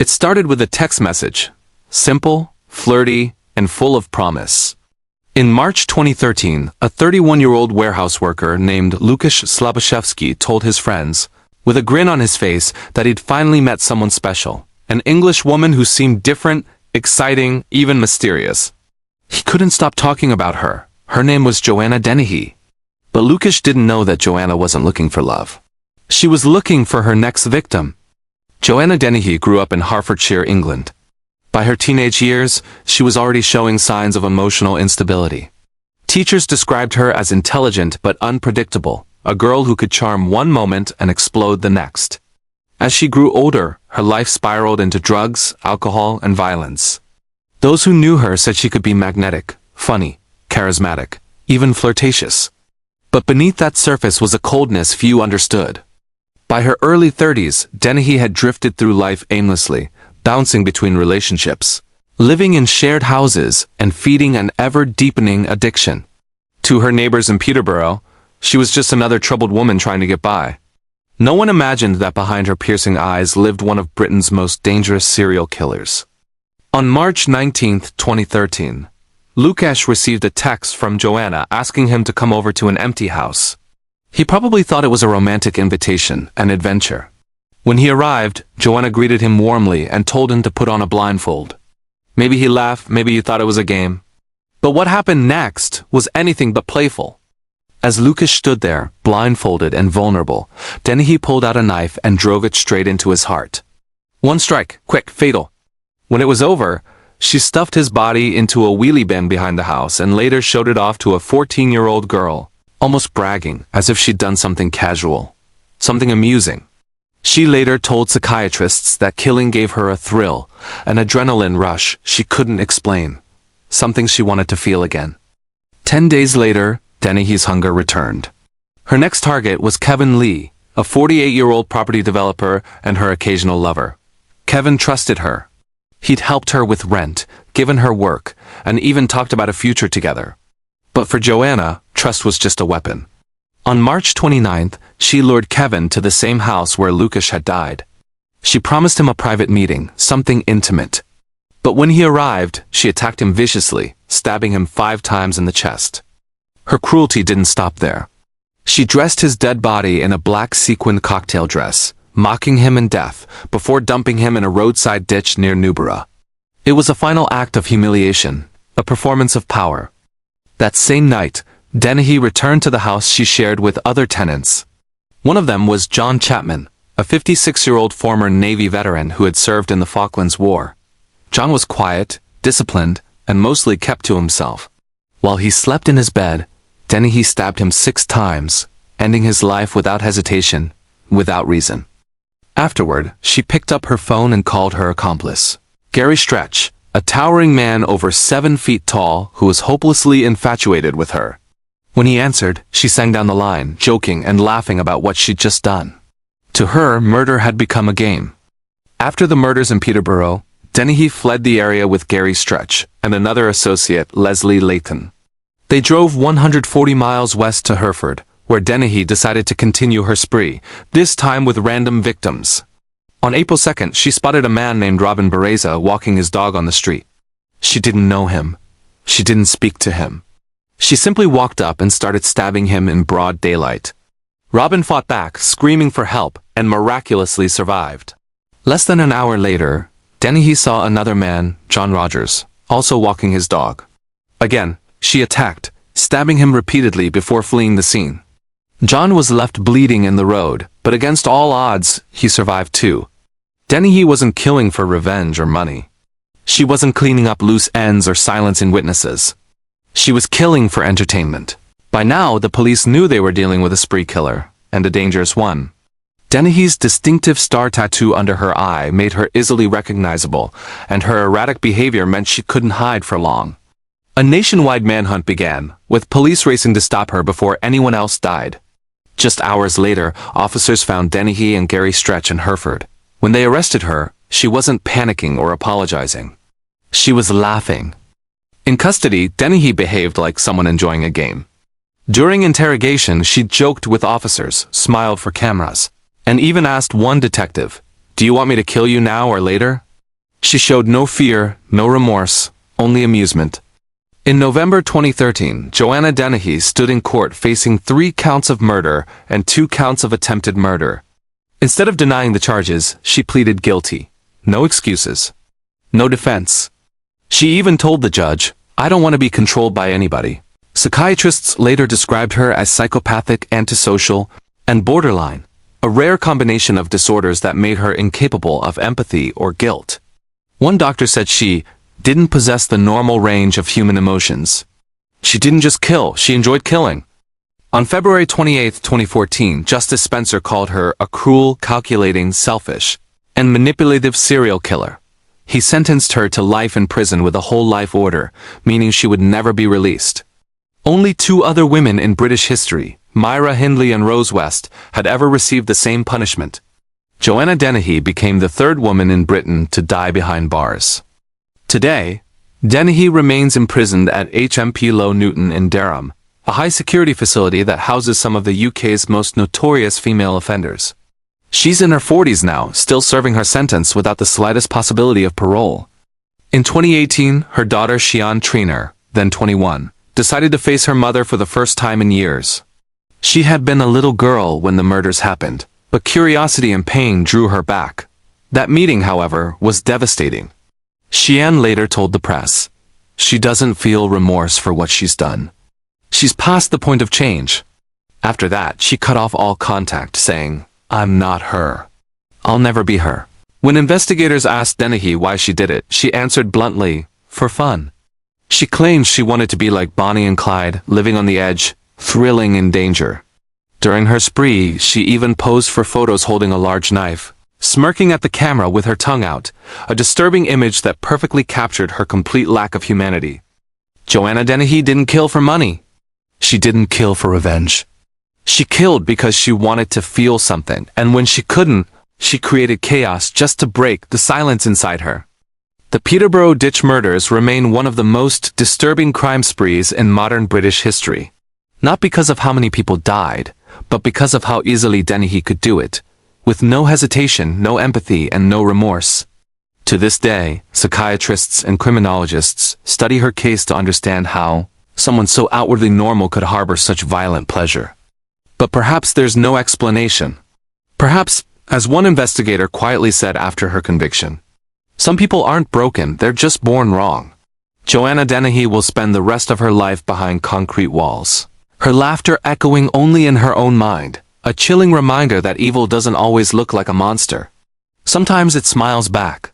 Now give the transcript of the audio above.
It started with a text message. Simple, flirty, and full of promise. In March 2013, a 31-year-old warehouse worker named Lukasz Slabashevsky told his friends, with a grin on his face, that he'd finally met someone special. An English woman who seemed different, exciting, even mysterious. He couldn't stop talking about her. Her name was Joanna Dennehy. But Lukasz didn't know that Joanna wasn't looking for love. She was looking for her next victim. Joanna Dennehy grew up in Hertfordshire, England. By her teenage years, she was already showing signs of emotional instability. Teachers described her as intelligent but unpredictable, a girl who could charm one moment and explode the next. As she grew older, her life spiraled into drugs, alcohol, and violence. Those who knew her said she could be magnetic, funny, charismatic, even flirtatious. But beneath that surface was a coldness few understood. By her early 30s, Dennehy had drifted through life aimlessly, bouncing between relationships, living in shared houses, and feeding an ever-deepening addiction. To her neighbors in Peterborough, she was just another troubled woman trying to get by. No one imagined that behind her piercing eyes lived one of Britain's most dangerous serial killers. On March 19, 2013, Lukasz received a text from Joanna asking him to come over to an empty house. He probably thought it was a romantic invitation, an adventure. When he arrived, Joanna greeted him warmly and told him to put on a blindfold. Maybe he laughed, maybe he thought it was a game. But what happened next was anything but playful. As Lukasz stood there, blindfolded and vulnerable, Dennehy pulled out a knife and drove it straight into his heart. One strike, quick, fatal. When it was over, she stuffed his body into a wheelie bin behind the house and later showed it off to a 14-year-old girl, almost bragging, as if she'd done something casual, something amusing. She later told psychiatrists that killing gave her a thrill, an adrenaline rush she couldn't explain, something she wanted to feel again. 10 days later, Dennehy's hunger returned. Her next target was Kevin Lee, a 48-year-old property developer and her occasional lover. Kevin trusted her. He'd helped her with rent, given her work, and even talked about a future together. But for Joanna, trust was just a weapon. On March 29th, she lured Kevin to the same house where Lukasz had died. She promised him a private meeting, something intimate. But when he arrived, she attacked him viciously, stabbing him 5 times in the chest. Her cruelty didn't stop there. She dressed his dead body in a black sequined cocktail dress, mocking him in death, before dumping him in a roadside ditch near Peterborough. It was a final act of humiliation, a performance of power. That same night, Dennehy returned to the house she shared with other tenants. One of them was John Chapman, a 56-year-old former Navy veteran who had served in the Falklands War. John was quiet, disciplined, and mostly kept to himself. While he slept in his bed, Dennehy stabbed him 6 times, ending his life without hesitation, without reason. Afterward, she picked up her phone and called her accomplice, Gary Stretch, a towering man over 7 feet tall who was hopelessly infatuated with her. When he answered, she sang down the line, joking and laughing about what she'd just done. To her, murder had become a game. After the murders in Peterborough, Dennehy fled the area with Gary Stretch and another associate, Leslie Layton. They drove 140 miles west to Hereford, where Dennehy decided to continue her spree, this time with random victims. On April 2nd, she spotted a man named Robin Bereza walking his dog on the street. She didn't know him. She didn't speak to him. She simply walked up and started stabbing him in broad daylight. Robin fought back, screaming for help, and miraculously survived. Less than an hour later, Dennehy saw another man, John Rogers, also walking his dog. Again, she attacked, stabbing him repeatedly before fleeing the scene. John was left bleeding in the road, but against all odds, he survived too. Dennehy wasn't killing for revenge or money. She wasn't cleaning up loose ends or silencing witnesses. She was killing for entertainment. By now, the police knew they were dealing with a spree killer, and a dangerous one. Dennehy's distinctive star tattoo under her eye made her easily recognizable, and her erratic behavior meant she couldn't hide for long. A nationwide manhunt began, with police racing to stop her before anyone else died. Just hours later, officers found Dennehy and Gary Stretch in Hereford. When they arrested her, she wasn't panicking or apologizing. She was laughing. In custody, Dennehy behaved like someone enjoying a game. During interrogation, she joked with officers, smiled for cameras, and even asked one detective, "Do you want me to kill you now or later?" She showed no fear, no remorse, only amusement. In November 2013, Joanna Dennehy stood in court facing 3 counts of murder and 2 counts of attempted murder. Instead of denying the charges, she pleaded guilty. No excuses. No defense. She even told the judge, "I don't want to be controlled by anybody." Psychiatrists later described her as psychopathic, antisocial, and borderline, a rare combination of disorders that made her incapable of empathy or guilt. One doctor said she didn't possess the normal range of human emotions. She didn't just kill, she enjoyed killing. On February 28, 2014, Justice Spencer called her a cruel, calculating, selfish, and manipulative serial killer. He sentenced her to life in prison with a whole life order, meaning she would never be released. Only 2 other women in British history, Myra Hindley and Rose West, had ever received the same punishment. Joanna Dennehy became the 3rd woman in Britain to die behind bars. Today, Dennehy remains imprisoned at HMP Low Newton in Durham, a high-security facility that houses some of the UK's most notorious female offenders. She's in her 40s now, still serving her sentence without the slightest possibility of parole. In 2018, her daughter Sian Trainer, then 21, decided to face her mother for the first time in years. She had been a little girl when the murders happened, but curiosity and pain drew her back. That meeting, however, was devastating. Sian later told the press, she doesn't feel remorse for what she's done. She's past the point of change. After that, she cut off all contact, saying, "I'm not her. I'll never be her." When investigators asked Dennehy why she did it, she answered bluntly, "For fun." She claimed she wanted to be like Bonnie and Clyde, living on the edge, thrilling in danger. During her spree, she even posed for photos holding a large knife, smirking at the camera with her tongue out, a disturbing image that perfectly captured her complete lack of humanity. Joanna Dennehy didn't kill for money. She didn't kill for revenge. She killed because she wanted to feel something, and when she couldn't, she created chaos just to break the silence inside her. The Peterborough Ditch Murders remain one of the most disturbing crime sprees in modern British history. Not because of how many people died, but because of how easily Dennehy could do it, with no hesitation, no empathy, and no remorse. To this day, psychiatrists and criminologists study her case to understand how someone so outwardly normal could harbor such violent pleasure. But perhaps there's no explanation. Perhaps, as one investigator quietly said after her conviction, some people aren't broken, they're just born wrong. Joanna Dennehy will spend the rest of her life behind concrete walls, her laughter echoing only in her own mind, a chilling reminder that evil doesn't always look like a monster. Sometimes it smiles back.